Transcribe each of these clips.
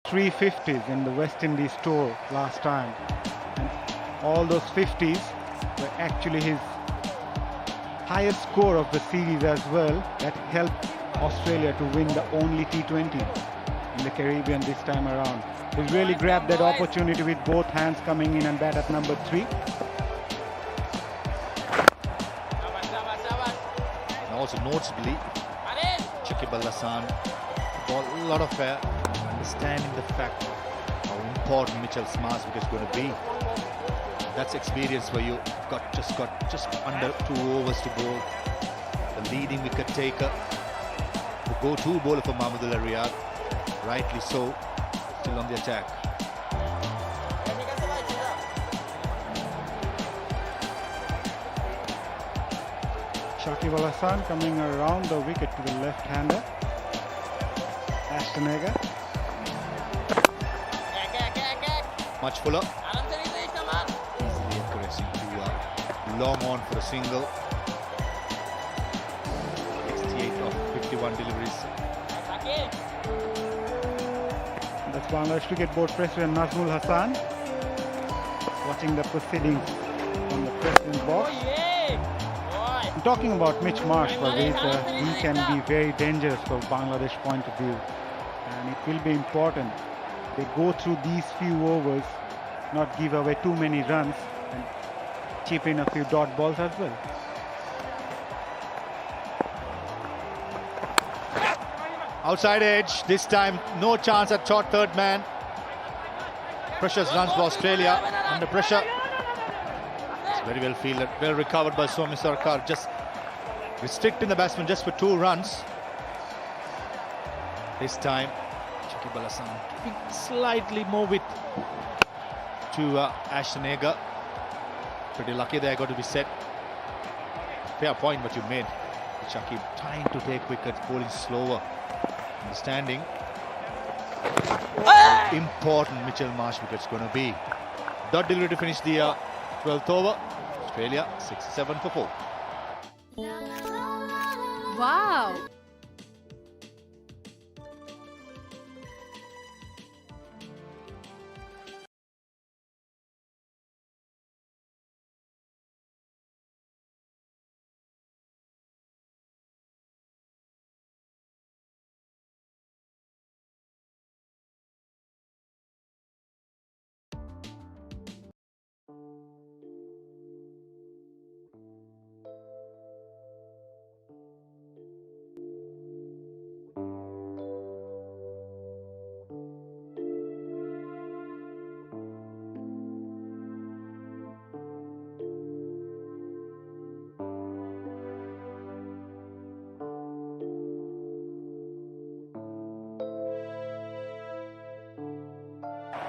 3 50s in the West Indies tour last time. And all those 50s were actually his highest score of the series as well. That helped Australia to win the only T20 in the Caribbean this time around. He's really grabbed that opportunity with both hands, coming in and bat at number 3. And also noticeably, Shakib Al Hasan got a lot of understanding the fact how important Mitchell Smart's wicket is going to be. That's experience for you. Got just under 2 overs to bowl. The leading wicket taker, the go-to bowler for Mahmudullah Riyad. Rightly so, still on the attack. Shakib Al Hasan coming around the wicket to the left-hander. Ashton Agar. Much fuller. Easily encouraging to long on for a single. 68 of 51 deliveries. That's Bangladesh Cricket Board President Nazmul Hassan watching the proceedings from the President's box. I'm talking about Mitch Marsh, he can be very dangerous from Bangladesh point of view, and it will be important they go through these few overs, not give away too many runs and chip in a few dot balls as well. Outside edge, this time no chance at short third man. Precious runs for Australia, under pressure. It's very well fielded, well recovered by Somi Sarkar, just restricting the batsman just for 2 runs. This time, Shakib Al Hasan giving slightly more width to Ashton Agar. Pretty lucky there, got to be set. Fair point what you made. Shakib trying to take wickets, bowling slower. Understanding important Mitchell Marsh wicket's going to be. Dot delivery to finish the 12th over. Australia 67 for 4. Wow!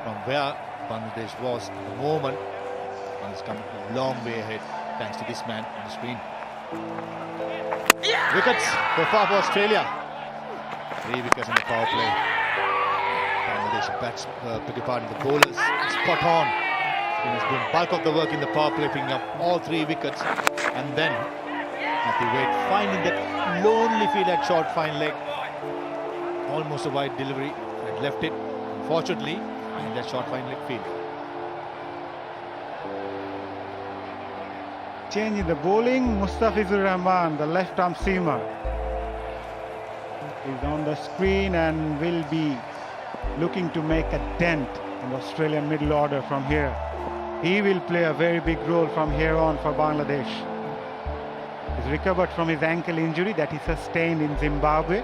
From where Bangladesh was at the moment, and it's come a long way ahead thanks to this man on the screen. Wickets so far for Australia. 3 wickets in the power play. Bangladesh bats, the bowlers spot on. He was doing bulk of the work in the power play, picking up all 3 wickets, and then Matthew Wade finding that lonely field at short fine leg. Almost a wide delivery, had left it. Unfortunately, in that short fine leg field. Change in the bowling, Mustafizur Rahman, the left arm seamer, is on the screen and will be looking to make a dent in the Australian middle order from here. He will play a very big role from here on for Bangladesh. He's recovered from his ankle injury that he sustained in Zimbabwe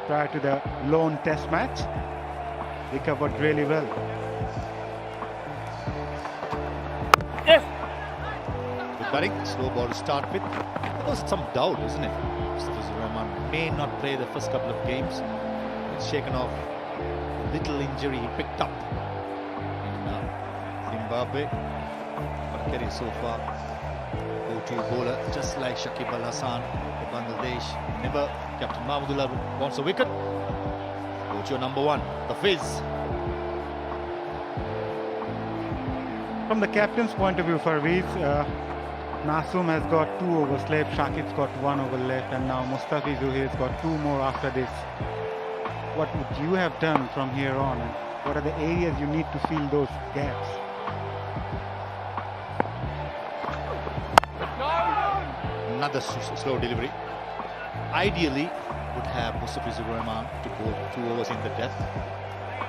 prior to the lone test match. Recovered really well. Yes. Good batting, slow ball to start with. There was some doubt, isn't it? Mustafizur Rahman may not play the first couple of games. It's shaken off a little injury he picked up in Zimbabwe. But career so far, go-to bowler, just like Shakib Al Hasan for Bangladesh. Never, Captain Mahmudullah wants a wicket. Go to your number 1, the Fizz. From the captain's point of view, Farweez, Nasum has got 2 overs left, Shakib's got 1 over left, and now Mustafizur has got 2 more after this. What would you have done from here on? What are the areas you need to fill those gaps? Another slow delivery. Ideally, would have Mustafizur Rahman to bowl 2 overs in the death.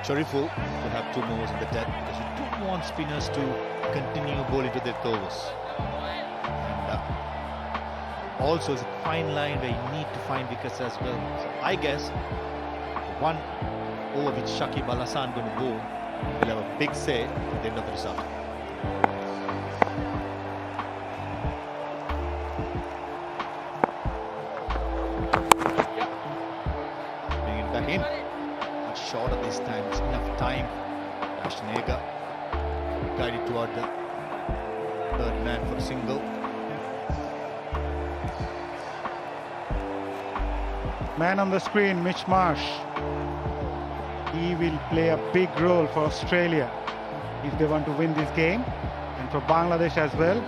Shariful to have 2 overs in the death, because you don't want spinners to continue bowling to death overs. And also, it's a fine line where you need to find wickets as well. So I guess 1 over which Shakib Al Hasan going to bowl will have a big say at the end of the result. In. Much shorter this time. It's enough time. Ashnega guided toward the 3rd man for a single. Man on the screen, Mitch Marsh. He will play a big role for Australia if they want to win this game, and for Bangladesh as well.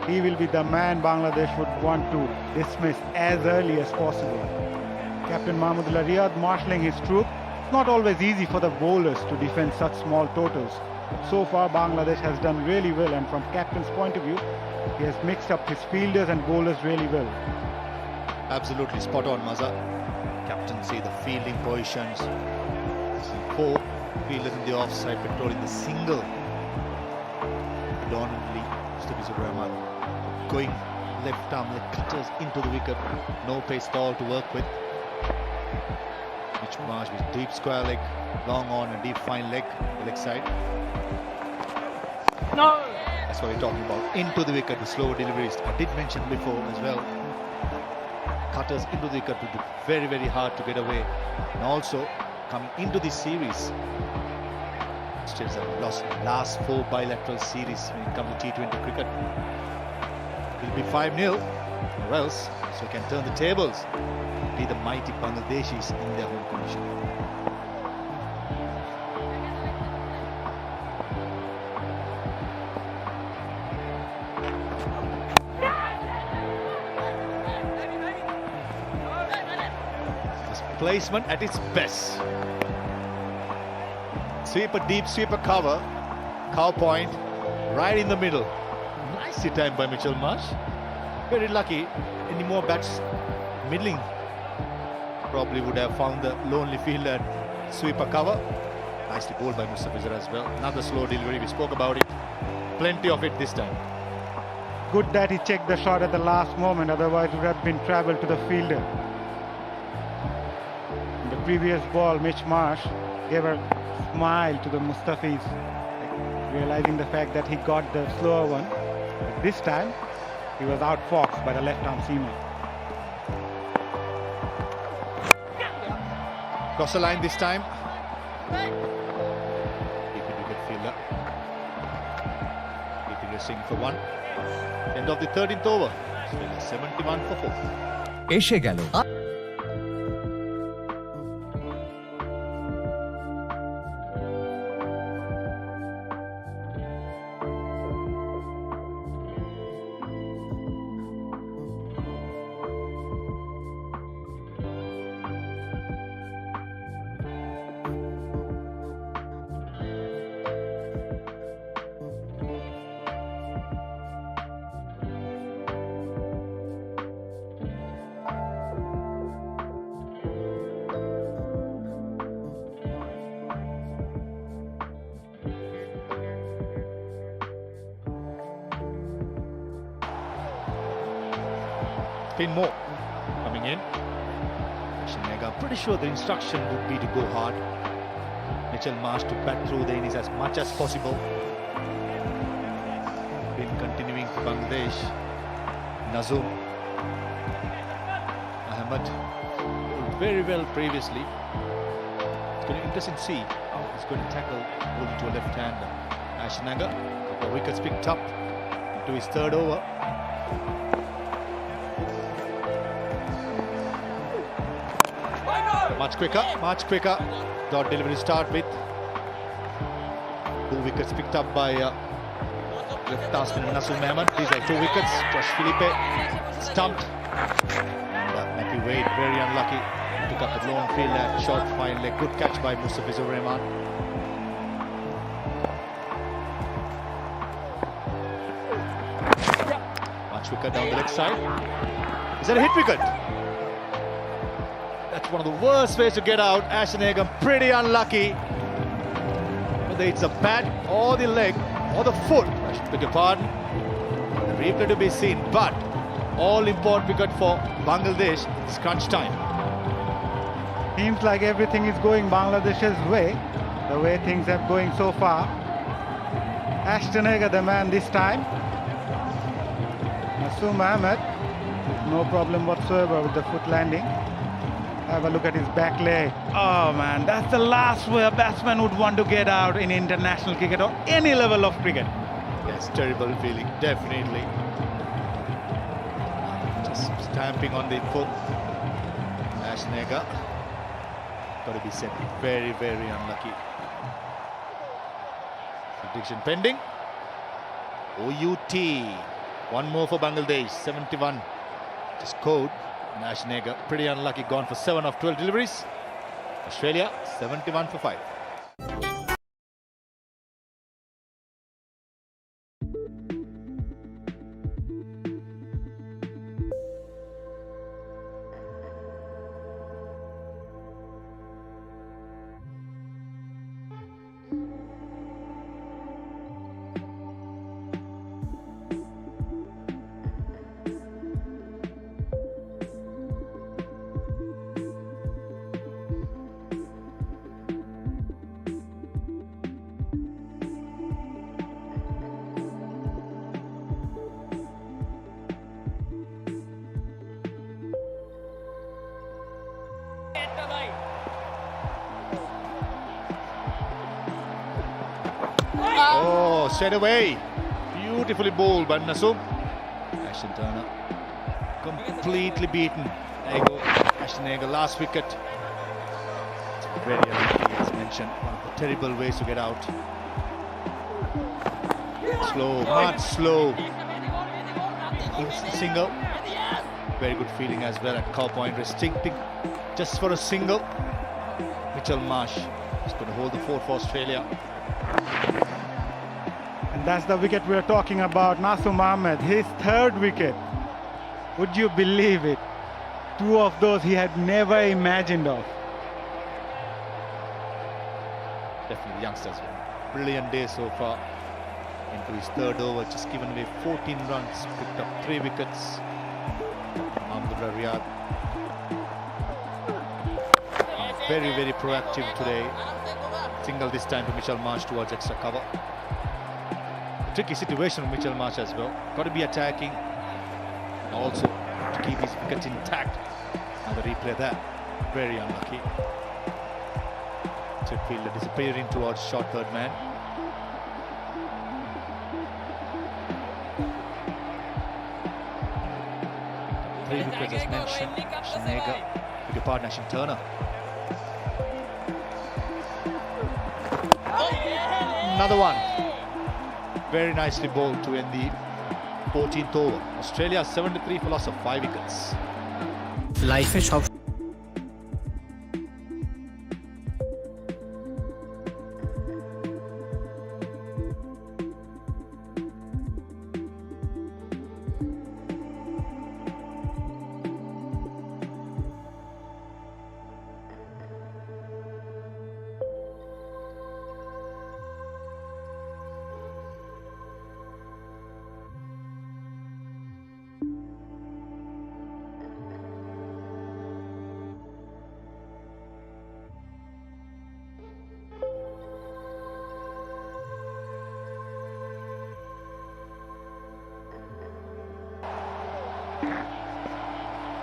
He will be the man Bangladesh would want to dismiss as early as possible. Captain Mahmudullah Riyad marshalling his troop. It's not always easy for the bowlers to defend such small totals. So far, Bangladesh has done really well, and from captain's point of view, he has mixed up his fielders and bowlers really well. Absolutely spot on, Maza. Captaincy, the fielding positions. 4 fielders in the offside, patrolling the single. Predominantly, Mustafizur Rahman going left arm, leg cutters into the wicket. No pace at all to work with. Mitch Marsh with deep square leg, long on and deep fine leg, the leg side. No! That's what we're talking about. Into the wicket, the slow deliveries. I did mention before as well. Cutters into the wicket would be very, very hard to get away. And also, coming into this series, Australians have lost the last 4 bilateral series when it comes to T20 cricket. It will be 5-0, or else, so can turn the tables. Be the mighty Bangladeshis in their home condition. This placement at its best. Sweeper deep, sweeper cover, cow point, right in the middle. Nicely timed by Mitchell Marsh. Very lucky. Any more bats middling probably would have found the lonely field and sweeper cover. Nicely bowled by Mustafizur as well. Another slow delivery, we spoke about it. Plenty of it this time. Good that he checked the shot at the last moment, otherwise it would have been travelled to the fielder. In the previous ball, Mitch Marsh gave a smile to the Mustafiz, realizing the fact that he got the slower one. But this time, he was outfoxed by the left-arm seamer. Cross the line this time. Keeping wicket fielder. Keeping racing for 1. End of the 13th over. 71 for 4. এসে গেল Spin more coming in. I'm pretty sure the instruction would be to go hard. Mitchell Marsh to bat through the innings as much as possible. Been continuing for Bangladesh. Nazum Ahmed very well previously. It's going to be interesting to see how he's going to tackle bowling to a left-hander. Ashnaga, the wickets picked up into his 3rd over. Much quicker. Dot delivery start with 2 wickets picked up by left-arm spinner Nasul Mehman. These are 2 wickets. Josh Philippe stumped. Matthew Wade very unlucky. pick up the long field and short fine leg. Good catch by Mustafizur Rahman. Much wicket down the leg side. Is that a hit wicket? That's one of the worst ways to get out. Ashanagam pretty unlucky. Whether it's the bat or the leg or the foot, I should beg your pardon. The replay to be seen, but all important wicket for Bangladesh. It's crunch time. Seems like everything is going Bangladesh's way, the way things are going so far. Ashtanagar the man this time. Naseem Ahmed, no problem whatsoever with the foot landing. Have a look at his back leg. Oh man, that's the last way a batsman would want to get out in international cricket or any level of cricket. Yes, terrible feeling, definitely. Just stamping on the foot. Ashtanagar, got to be said, very, very unlucky. Prediction pending. OUT. One more for Bangladesh, 71. Just code. Ashanagam pretty unlucky, gone for 7 of 12 deliveries. Australia 71 for 5. Oh, straight away. Beautifully bowled by Naseem. Ashton Turner completely beaten. There you go. Ashtanagar, last wicket. It's very unlucky, as mentioned. One of the terrible ways to get out. Slow, much slow. Single. Very good feeling as well at cow point, restricting just for a single. Mitchell Marsh is going to hold the fort for Australia. And that's the wicket we're talking about. Naseem Ahmed, his third wicket. Would you believe it? 2 of those he had never imagined of. Definitely youngsters. Brilliant day so far. Into his third over, just given away 14 runs, picked up 3 wickets. Mahmudullah Riyad. Very, very proactive today. Single this time to Mitchell Marsh towards extra cover. Tricky situation for Mitchell Marsh as well. Got to be attacking. Also to keep his wickets intact. Now the replay there. Very unlucky. Chip fielder disappearing towards short third man. Three wickets as mentioned. Ashanagam, beg your pardon, Ashton Turner. Another one. Very nicely bowled to end the 14th over. Australia 73 for loss of 5 wickets. Life is sub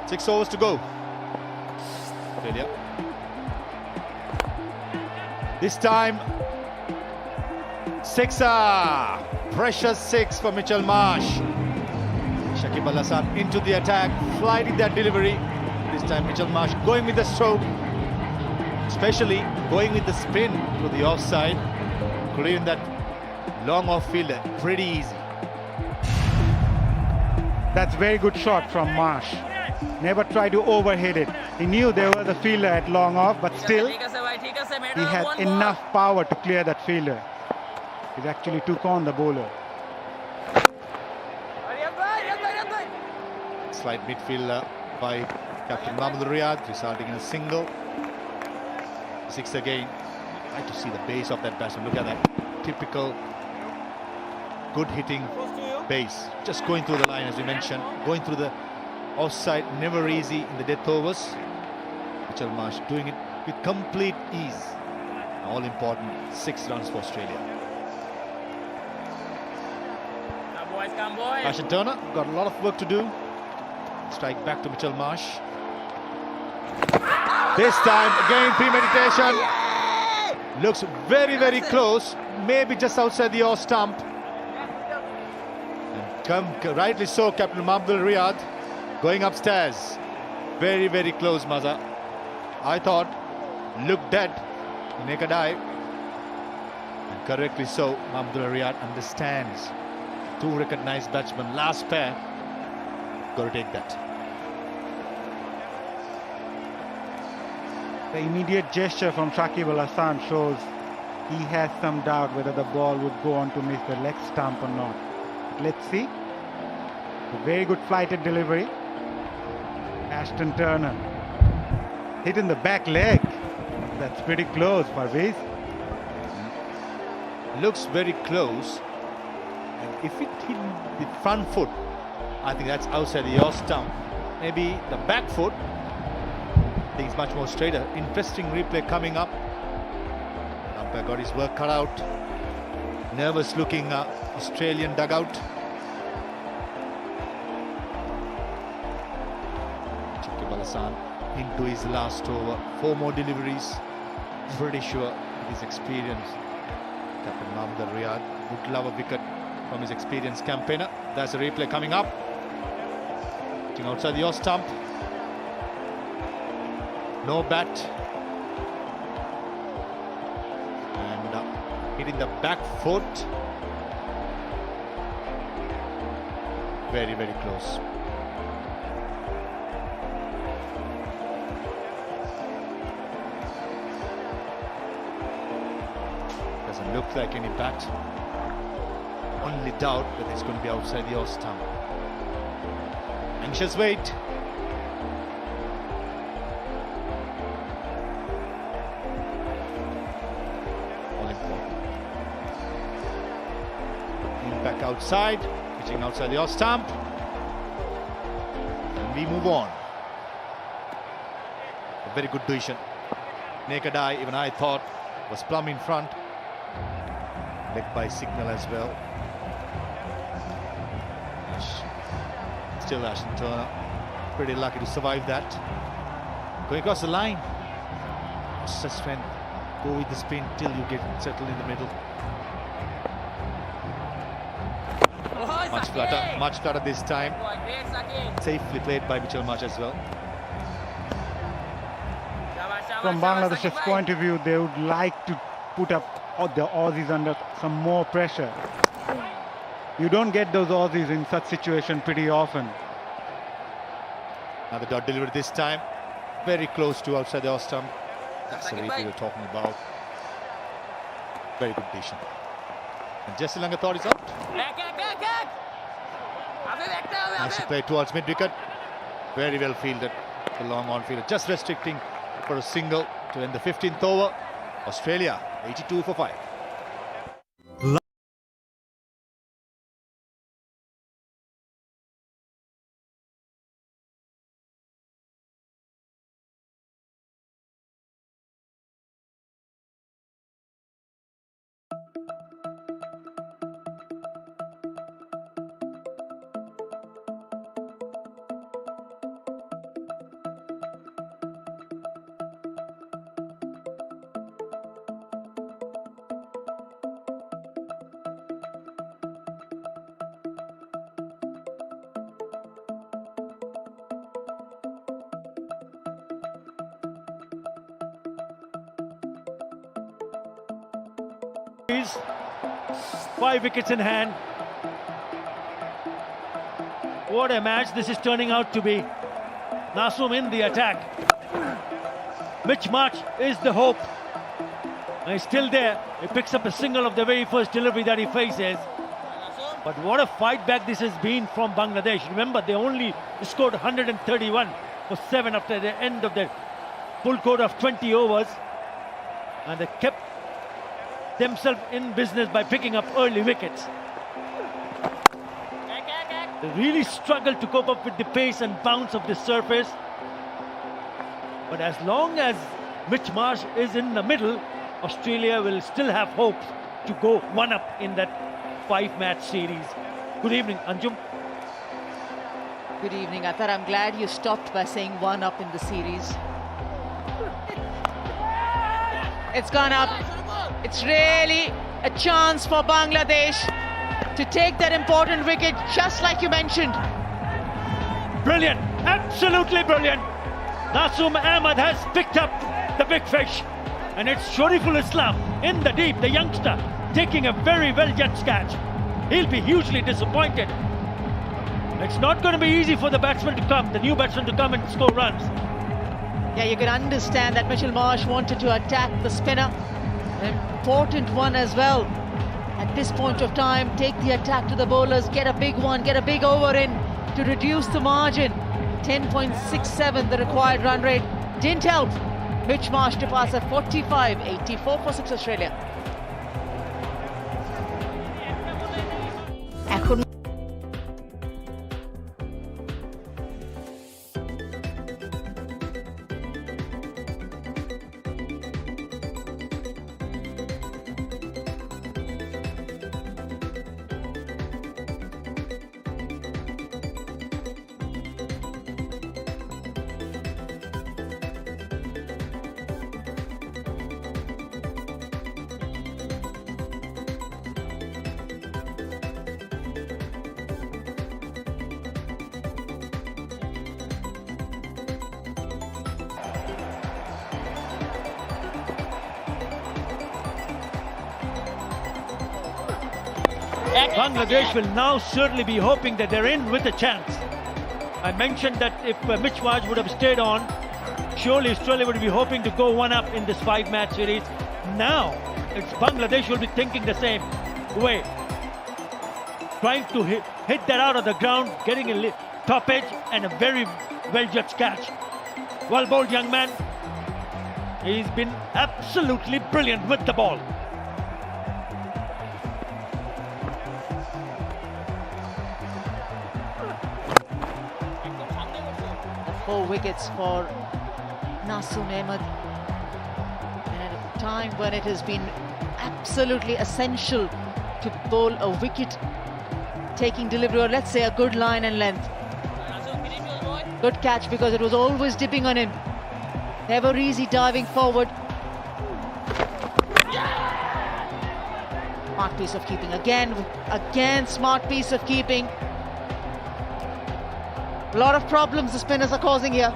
Six overs to go. Australia. This time, sixer. Precious 6 for Mitchell Marsh. Shakib Al Hasan into the attack, flighting that delivery. This time Mitchell Marsh going with the stroke, especially going with the spin to the offside, clearing that long off fielder pretty easy. That's very good shot from Marsh. Never tried to overhit it. He knew there was a fielder at long off, but still he had enough power to clear that fielder. He actually took on the bowler. Slight midfielder by Captain Mahmood Riyad, resulting in a single. 6 again. I like to see the base of that batsman. Look at that typical good hitting base. Just going through the line, as we mentioned, going through the offside, never easy in the death overs. Mitchell Marsh doing it with complete ease. All important 6 runs for Australia. Come boys. Ashton Turner got a lot of work to do. Strike back to Mitchell Marsh. This time again premeditation. Looks very, very close. Maybe just outside the off stump. And rightly so, Captain Mahmood Riyad going upstairs. Very, very close, Maza. I thought looked dead. Naked eye. And correctly so, Mahmood Riyad understands. 2 recognized batsmen, last pair. Got to take that. The immediate gesture from Shakib Al Hasan shows he has some doubt whether the ball would go on to miss the leg stump or not. But let's see. A very good flighted delivery. Ashton Turner hit in the back leg. That's pretty close, Parvez. Looks very close. And if it hit the front foot, I think that's outside the off stump. Maybe the back foot. I think it's much more straighter. Interesting replay coming up. Umpire got his work cut out. Nervous looking Australian dugout. Shakib Al Hasan into his last over. 4 more deliveries. Pretty sure with his experience, Captain Mahmood Riyad would love a wicket from his experienced campaigner. That's a replay coming up. Outside the off stump. No bat. And hitting the back foot. Very, very close. Doesn't look like any bat. Only doubt that it's going to be outside the off stump. Anxious wait. All important. Back outside, pitching outside the off stump. And we move on. A very good decision. Naked eye, even I thought, was plumb in front. Leg by signal as well. Still Ashton Turner, pretty lucky to survive that. Going across the line. Just strength. Go with the spin till you get settled in the middle. Much flatter this time. Safely played by Mitchell Marsh as well. From Bangladesh's point of view, they would like to put up the Aussies under some more pressure. You don't get those Aussies in such situation pretty often. Now the dot delivered this time. Very close to outside the off stump. That's the replay we're talking about. Very good decision. And Jesse Lanka thought it's out. Nice play towards mid-wicket. Very well fielded. The long on fielder. Just restricting for a single to end the 15th over. Australia 82 for 5. Is 5 wickets in hand. What a match this is turning out to be. Nasum in the attack. Mitch Marsh is the hope. And he's still there. He picks up a single of the very first delivery that he faces. But what a fight back this has been from Bangladesh. Remember, they only scored 131 for 7 after the end of the full quarter of 20 overs. And they kept themselves in business by picking up early wickets. They really struggled to cope up with the pace and bounce of the surface. But as long as Mitch Marsh is in the middle, Australia will still have hopes to go one up in that 5-match series. Good evening, Anjum. Good evening, Athar. I'm glad you stopped by saying one up in the series. It's gone up. It's really a chance for Bangladesh to take that important wicket, just like you mentioned. Brilliant, absolutely brilliant. Nasum Ahmed has picked up the big fish. And it's Shoriful Islam in the deep, the youngster, taking a very well-judged catch. He'll be hugely disappointed. It's not going to be easy for the batsman to come, the new batsman to come and score runs. Yeah, you can understand that Mitchell Marsh wanted to attack the spinner. An important one as well. At this point of time, take the attack to the bowlers, get a big one, get a big over in to reduce the margin. 10.67 the required run rate. Didn't help Mitch Marsh to pass at 45-84 for 6 Australia. এখন Bangladesh will now certainly be hoping that they're in with a chance. I mentioned that if Mitch Marsh would have stayed on, surely Australia would be hoping to go one up in this 5-match series. Now, it's Bangladesh will be thinking the same way. Trying to hit that out of the ground, getting a top edge and a very well-judged catch. Well bowled, young man. He's been absolutely brilliant with the ball. 4 wickets for Nasum Ahmed. And at a time when it has been absolutely essential to bowl a wicket-taking delivery, or let's say a good line and length. Good catch because it was always dipping on him. Never easy diving forward. Smart piece of keeping. Again, smart piece of keeping. A lot of problems the spinners are causing here.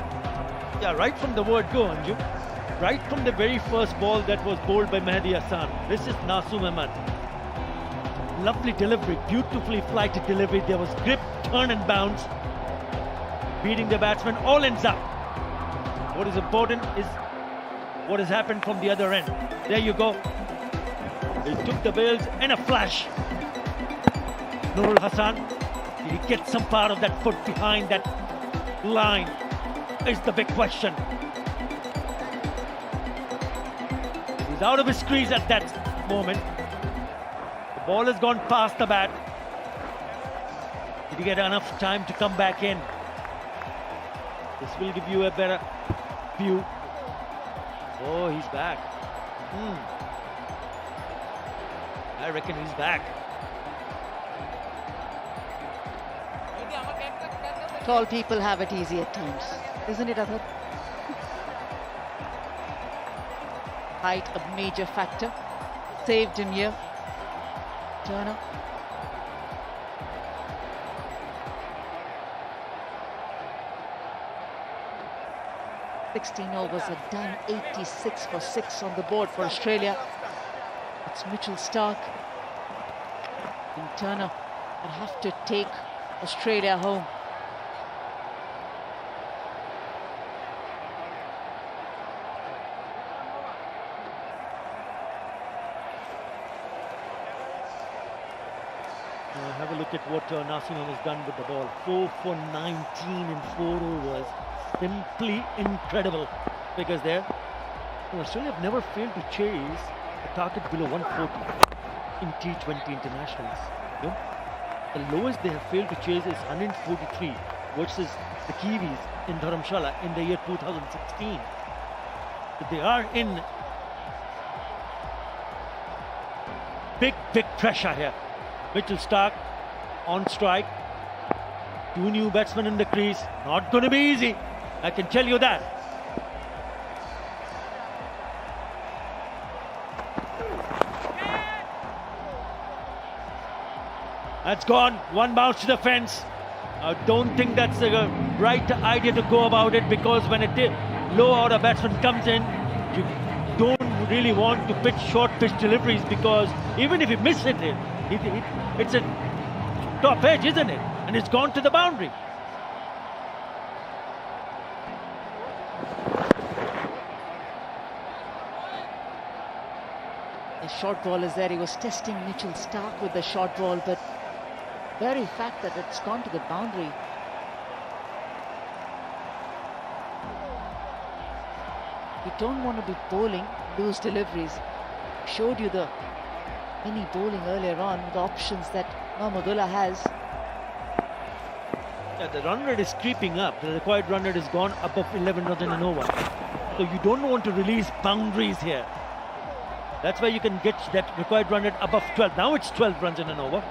Yeah, right from the word go, Anju. Right from the very first ball that was bowled by Mehdi Hassan. This is Nasum Ahmed. Lovely delivery, beautifully flighted delivery. There was grip, turn and bounce. Beating the batsman, all ends up. What is important is what has happened from the other end. There you go. He took the bails in a flash. Nurul Hassan, did he get some part of that foot behind that line? Is the big question. He's out of his crease at that moment. The ball has gone past the bat. Did he get enough time to come back in? This will give you a better view. Oh, he's back. I reckon he's back. Tall people have it easy at times, isn't it, Athar? Height a major factor. Saved him here. Turner. "16 overs are done, 86 for 6 on the board for Australia." It's Mitchell Starc and Turner that have to take Australia home. Have a look at what Nasim has done with the ball. 4 for 19 in 4 overs. Simply incredible figures there. Australia have never failed to chase a target below 140 in T20 internationals. You know? The lowest they have failed to chase is 143 versus the Kiwis in Dharamshala in the year 2016. So they are in big pressure here. Mitchell Starc on strike. 2 new batsmen in the crease. Not going to be easy, I can tell you that. That's gone. 1 bounce to the fence. I don't think that's the right idea to go about it, because when a low order batsman comes in, you don't really want to pitch short pitch deliveries, because even if you miss it, it's a top edge, isn't it? And it's gone to the boundary. The short ball is there. He was testing Mitchell Starc with the short ball, but very fact that it's gone to the boundary. You don't want to be bowling loose deliveries. Showed you the mini bowling earlier on, the options that Mahmudullah has. Yeah, the run rate is creeping up. The required run rate has gone above 11 runs in an over. So you don't want to release boundaries here. That's why you can get that required run rate above 12. Now it's 12 runs in an over.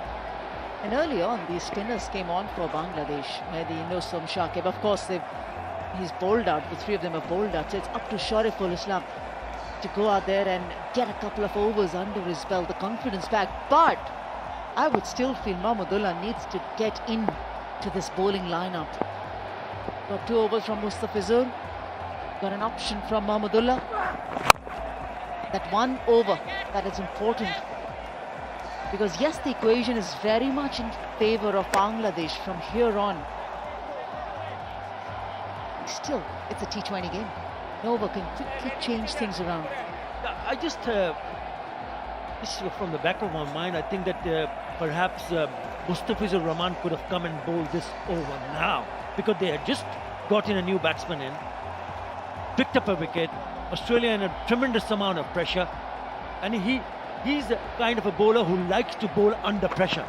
And early on, these spinners came on for Bangladesh. Mehdi, Nosum, Shakib. Of course, he's bowled out. The 3 of them are bowled out. So it's up to Shariful Islam to go out there and get a couple of overs under his belt, the confidence back. But I would still feel Mahmudullah needs to get in to this bowling lineup. Got 2 overs from Mustafizur. Got an option from Mahmudullah. That 1 over, that is important. Because yes, the equation is very much in favour of Bangladesh from here on. Still, it's a T20 game. An over can quickly change things around. I just from the back of my mind, I think that perhaps Mustafizur Rahman could have come and bowled this over now, because they had just gotten a new batsman in, picked up a wicket. Australia in a tremendous amount of pressure, and he's the kind of a bowler who likes to bowl under pressure.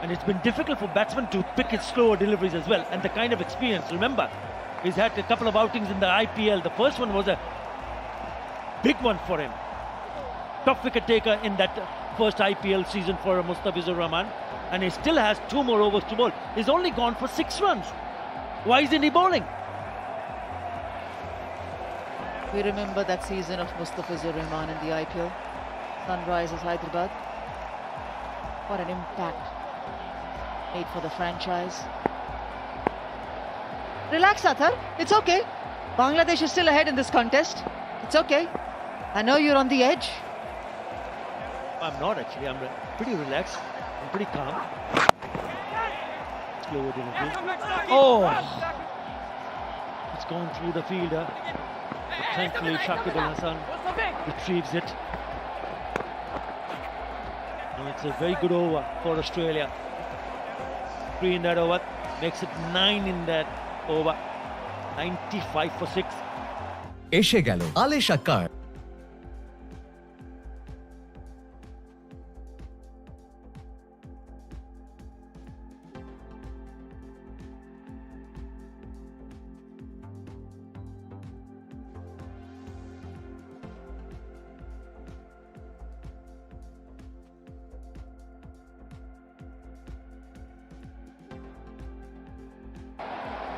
And it's been difficult for batsmen to pick his slower deliveries as well, and the kind of experience. Remember, he's had a couple of outings in the IPL. The first one was a big one for him. Top wicket taker in that first IPL season for Mustafizur Rahman, and he still has 2 more overs to bowl. He's only gone for 6 runs. Why isn't he bowling? We remember that season of Mustafizur Rahman in the IPL. Sunrisers Hyderabad. What an impact made for the franchise. Relax, Athar. It's okay. Bangladesh is still ahead in this contest. It's okay. I know you're on the edge. I'm not actually. I'm pretty relaxed. I'm pretty calm. Slower delivery. Oh! It's gone through the fielder. Thankfully, Shakib Al Hasan retrieves it. And it's a very good over for Australia. 3 in that over, makes it 9 in that over. 95 for 6. এসে গেল আলেশা কার।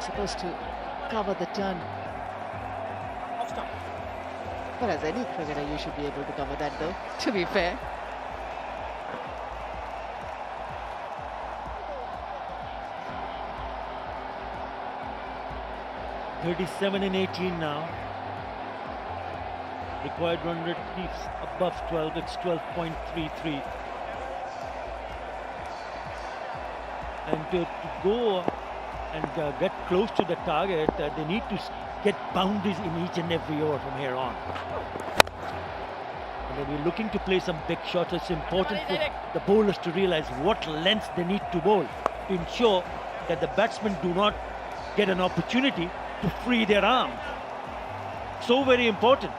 Supposed to cover the turn. But as any cricketer, you should be able to cover that though, to be fair. .37 in 18 now. Required run rate keeps above 12. It's 12.33. And to go and get close to the target, they need to get boundaries in each and every over from here on. And when we're looking to play some big shots, it's important for the bowlers to realize what length they need to bowl to ensure that the batsmen do not get an opportunity to free their arm. So very important.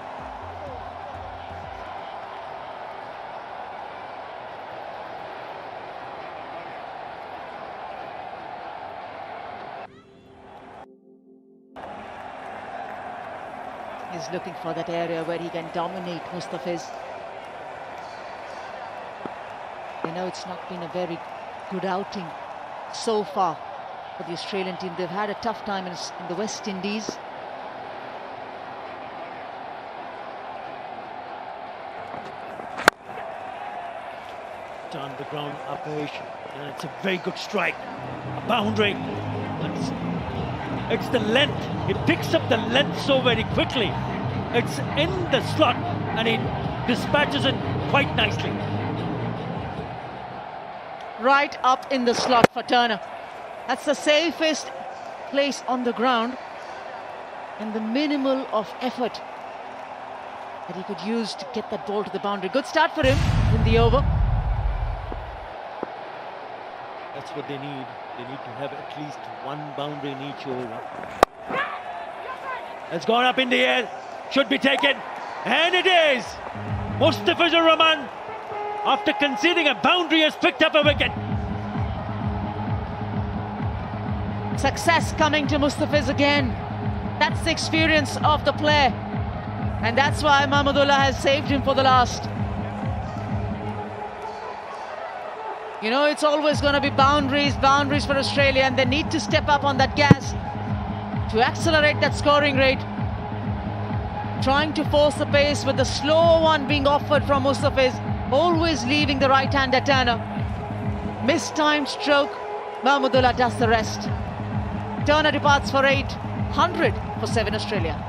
He's looking for that area where he can dominate Mustafiz. You know, it's not been a very good outing so far for the Australian team. They've had a tough time in the West Indies. On the ground operation, and it's a very good strike, a boundary. It's the length, it picks up the length so very quickly. It's in the slot and he dispatches it quite nicely. Right up in the slot for Turner. That's the safest place on the ground and the minimal of effort that he could use to get that ball to the boundary. Good start for him in the over. That's what they need. They need to have at least one boundary in each over. It's gone up in the air. Should be taken. And it is. Mustafizur Rahman, after conceding a boundary, has picked up a wicket. Success coming to Mustafiz again. That's the experience of the player. And that's why Mahmudullah has saved him for the last. You know, it's always going to be boundaries for Australia, and they need to step up on that gas to accelerate that scoring rate. Trying to force the pace with the slow one being offered from Mustafiz, always leaving the right-hander Turner. Mistimed stroke, Mahmudullah does the rest. Turner departs for 8, 100 for 7 Australia.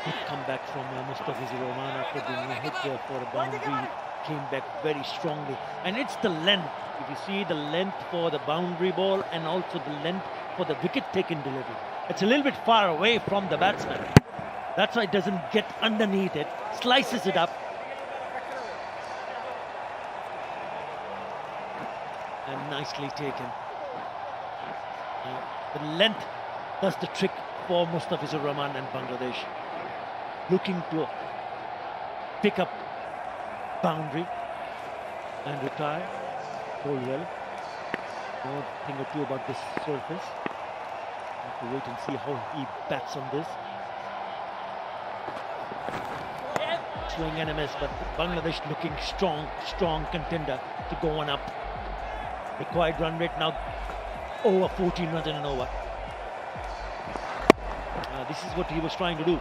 Good comeback from Mustafizur Rahman after being hit there for a boundary. Came back very strongly. And it's the length. If you see the length for the boundary ball and also the length for the wicket-taking delivery. It's a little bit far away from the batsman. That's why it doesn't get underneath it. Slices it up. And nicely taken. The length does the trick for Mustafizur Rahman and Bangladesh. Looking to pick up boundary and retire. Hold well. Know a thing or two about this surface. Have to wait and see how he bats on this. Swing and a miss, but Bangladesh looking strong contender to go one up. Required run rate now over 14 runs in an over. This is what he was trying to do.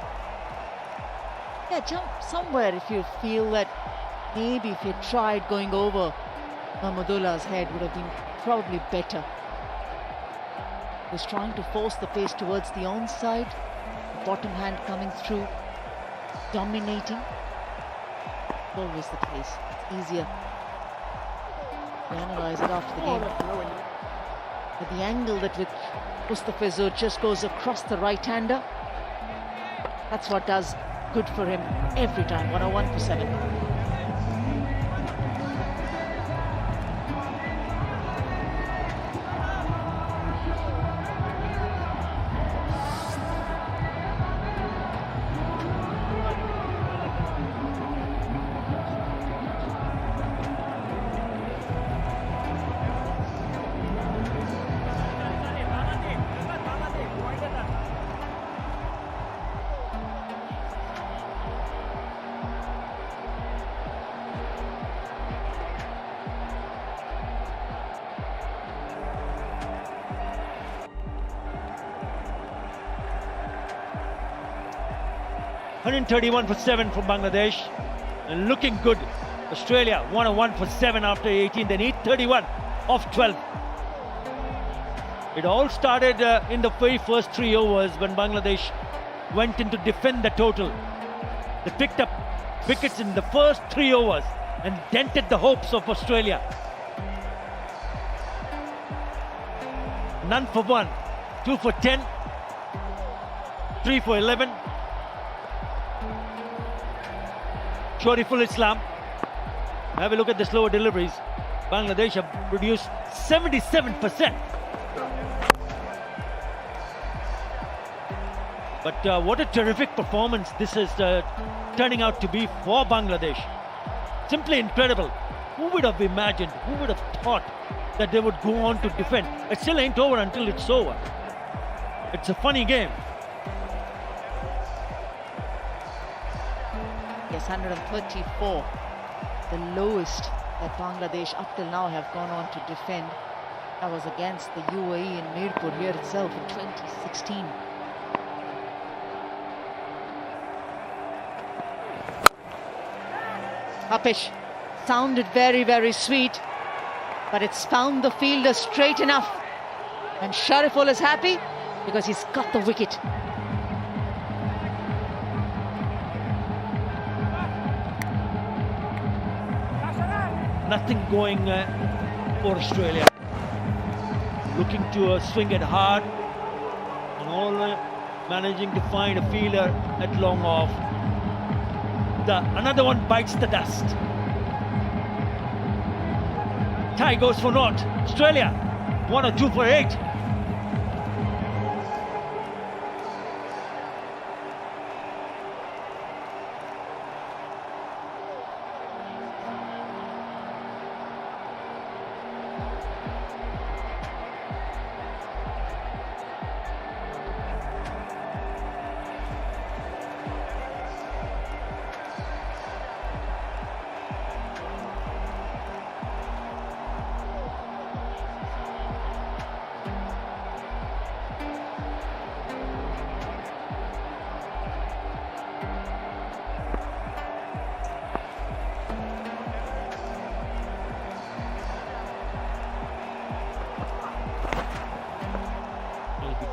Yeah, jump somewhere if you feel that maybe if he had tried going over, Mahmudullah's head would have been probably better. He was trying to force the pace towards the onside, the bottom hand coming through, dominating. Always the case. It's easier to analyse it after the game. But the angle that with Mustafizur just goes across the right-hander, that's what does good for him every time. 101 for 7. 131 for 7 from Bangladesh. And looking good. Australia 101 for 7 after 18, then 831 off 12. It all started in the very first 3 overs when Bangladesh went in to defend the total. They picked up wickets in the first 3 overs and dented the hopes of Australia. None for 1, 2 for 10, 3 for 11. Shoriful Islam. Have a look at the slower deliveries. Bangladesh have produced 77%. But what a terrific performance this is turning out to be for Bangladesh. Simply incredible. Who would have imagined, who would have thought that they would go on to defend? It still ain't over until it's over. It's a funny game. Yes, 134, the lowest that Bangladesh up till now have gone on to defend. That was against the UAE in Mirpur here itself in 2016. Upish sounded very, very sweet, but it's found the fielder straight enough. And Shariful is happy because he's got the wicket. Nothing going for Australia. Looking to swing it hard and all managing to find a fielder at long off. Another one bites the dust. Tie goes for naught. Australia 1 or 2 for 8.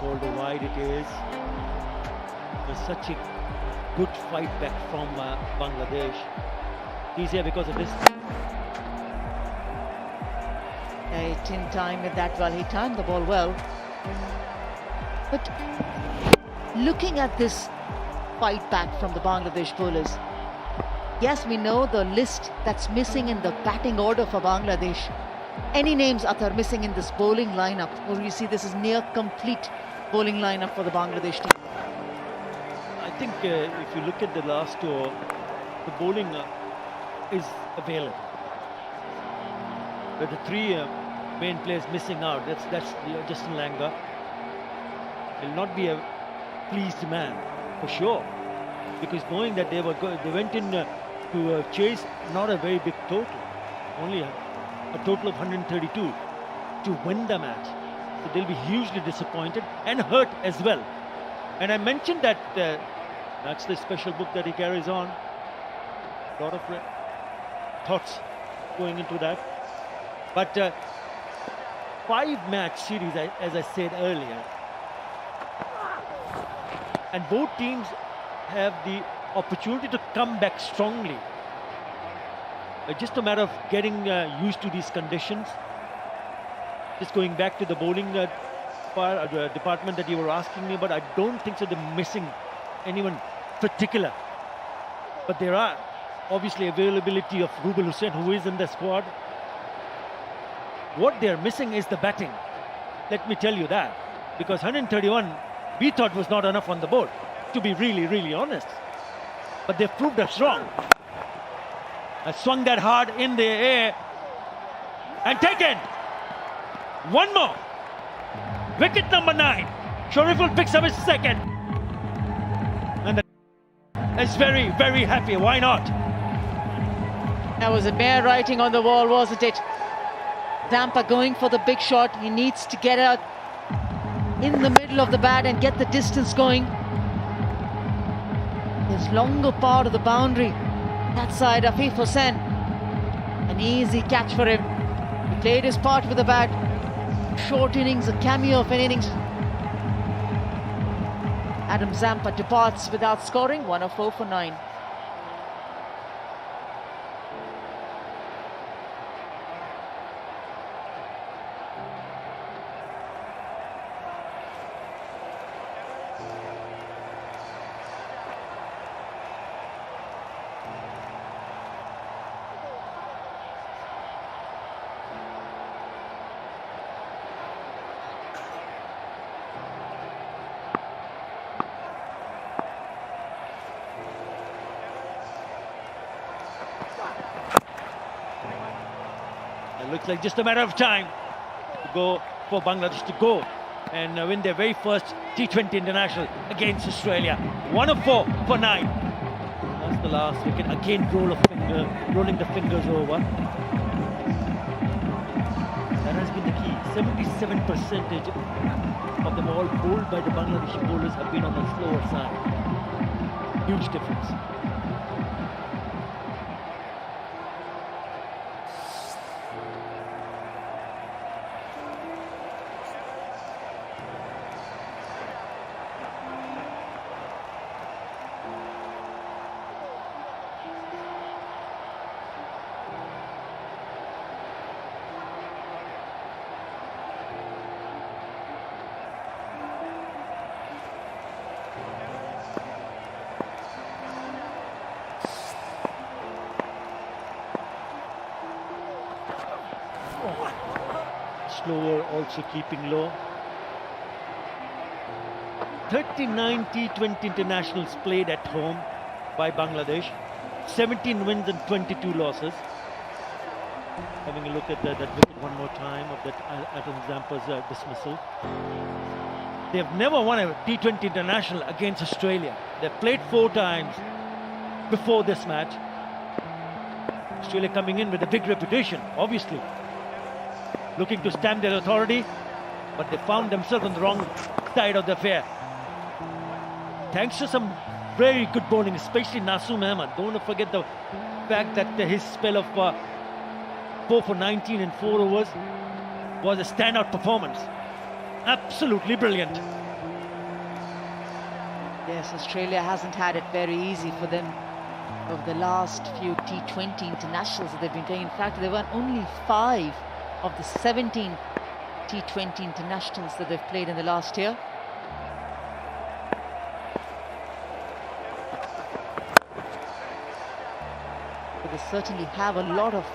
Called a wide it is. There's such a good fight back from Bangladesh. He's here because of this. He didn't time it that well. He timed the ball well. But looking at this fight back from the Bangladesh bowlers, yes, we know the list that's missing in the batting order for Bangladesh. Any names are missing in this bowling lineup, or you see this is near complete bowling lineup for the Bangladesh team? I think if you look at the last two, the bowling is available. But the 3 main players missing out, that's Justin Langer. Will not be a pleased man for sure, because knowing that they went in to chase not a very big total, only a total of 132 to win the match. So they'll be hugely disappointed and hurt as well. And I mentioned that that's the special book that he carries on. A lot of thoughts going into that. But 5-match series, as I said earlier, and both teams have the opportunity to come back strongly. It's just a matter of getting used to these conditions. Just going back to the bowling department that you were asking me about, I don't think so they're missing anyone particular. But there are obviously availability of Rubel Hussain, who is in the squad. What they're missing is the batting. Let me tell you that. Because 131 we thought was not enough on the board, to be really, really honest. But they've proved us wrong. I swung that hard in the air and taken. One more. Wicket number 9. Shariful picks up his second. And is very, very happy. Why not? That was a mere writing on the wall, wasn't it? Zampa going for the big shot. He needs to get out in the middle of the bat and get the distance going. His longer part of the boundary. That side, Afif Hussain. An easy catch for him. He played his part with the bat. Short innings, a cameo of an innings. Adam Zampa departs without scoring, 1 of 4 for 9. It looks like just a matter of time to go for Bangladesh to go and win their very first T20 international against Australia. 1 of 4 for 9. That's the last wicket. Again, rolling the fingers over. That has been the key. 77% of them all bowled by the Bangladeshi bowlers have been on the slower side. Huge difference. Slower, also keeping low. 39 T20 internationals played at home by Bangladesh. 17 wins and 22 losses. Having a look at that wicket one more time of that Adam Zampa's dismissal. They have never won a T20 international against Australia. They've played 4 times before this match. Australia coming in with a big reputation, obviously. Looking to stamp their authority, but they found themselves on the wrong side of the affair. Thanks to some very good bowling, especially Naseem Ahmed. Don't want to forget the fact that his spell of 4 for 19 in 4 overs was a standout performance. Absolutely brilliant. Yes, Australia hasn't had it very easy for them over the last few T20 internationals that they've been playing. In fact, they won only 5 of the 17 T20 internationals that they've played in the last year. But they certainly have a lot of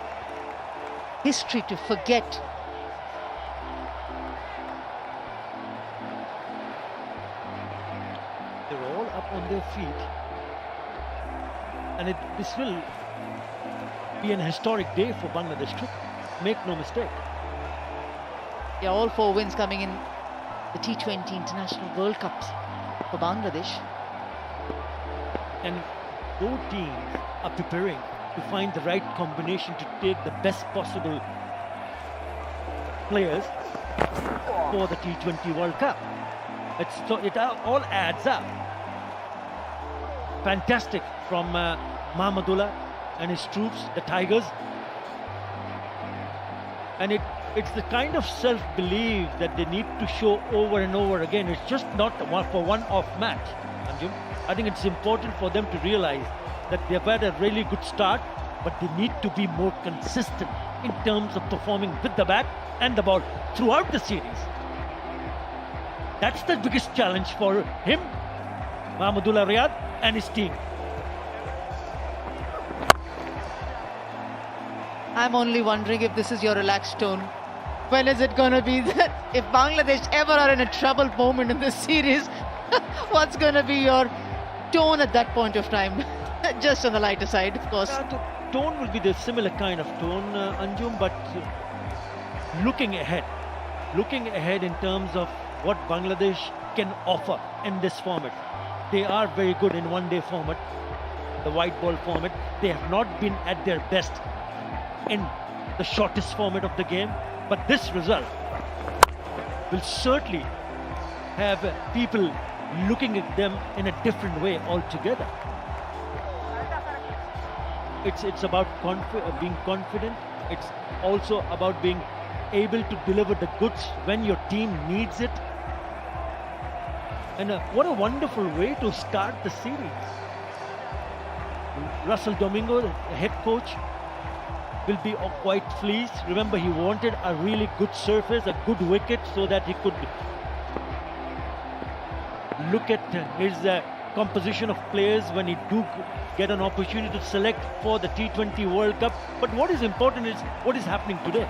history to forget. They're all up on their feet. And this will be an historic day for Bangladesh cricket. Make no mistake. Yeah, all 4 wins coming in the T20 International World Cups for Bangladesh. And both teams are preparing to find the right combination to take the best possible players for the T20 World Cup. It all adds up. Fantastic from Mahmudullah and his troops, the Tigers. And it's the kind of self-belief that they need to show over and over again. It's just not for one-off match, Anjum. I think it's important for them to realize that they've had a really good start, but they need to be more consistent in terms of performing with the bat and the ball throughout the series. That's the biggest challenge for him, Mahmudullah Riyad, and his team. I'm only wondering if this is your relaxed tone. When is it going to be that if Bangladesh ever are in a troubled moment in this series, what's going to be your tone at that point of time? Just on the lighter side, of course. The tone will be the similar kind of tone, Anjum, but looking ahead in terms of what Bangladesh can offer in this format. They are very good in one-day format, the white ball format. They have not been at their best in the shortest format of the game, but this result will certainly have people looking at them in a different way altogether. it's about being confident. It's also about being able to deliver the goods when your team needs it. And what a wonderful way to start the series. Russell Domingo, the head coach, will be quite pleased. Remember, he wanted a really good surface, a good wicket, so that he could look at his composition of players when he do get an opportunity to select for the T20 World Cup. But what is important is what is happening today.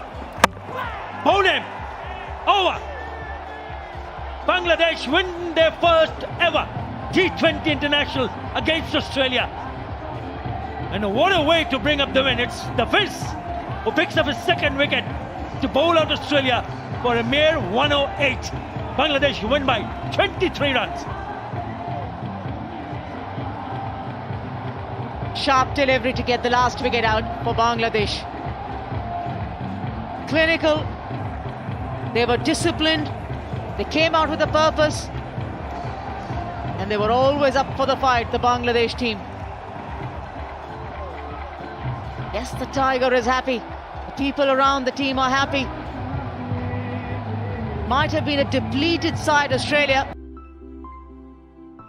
Bowled him! Over! Bangladesh win their first ever T20 international against Australia. And what a way to bring up the win. It's the Fizz who picks up his second wicket to bowl out Australia for a mere 108. Bangladesh win by 23 runs. Sharp delivery to get the last wicket out for Bangladesh. Clinical. They were disciplined. They came out with a purpose. And they were always up for the fight, the Bangladesh team. Yes, the Tiger is happy. The people around the team are happy. Might have been a depleted side, Australia.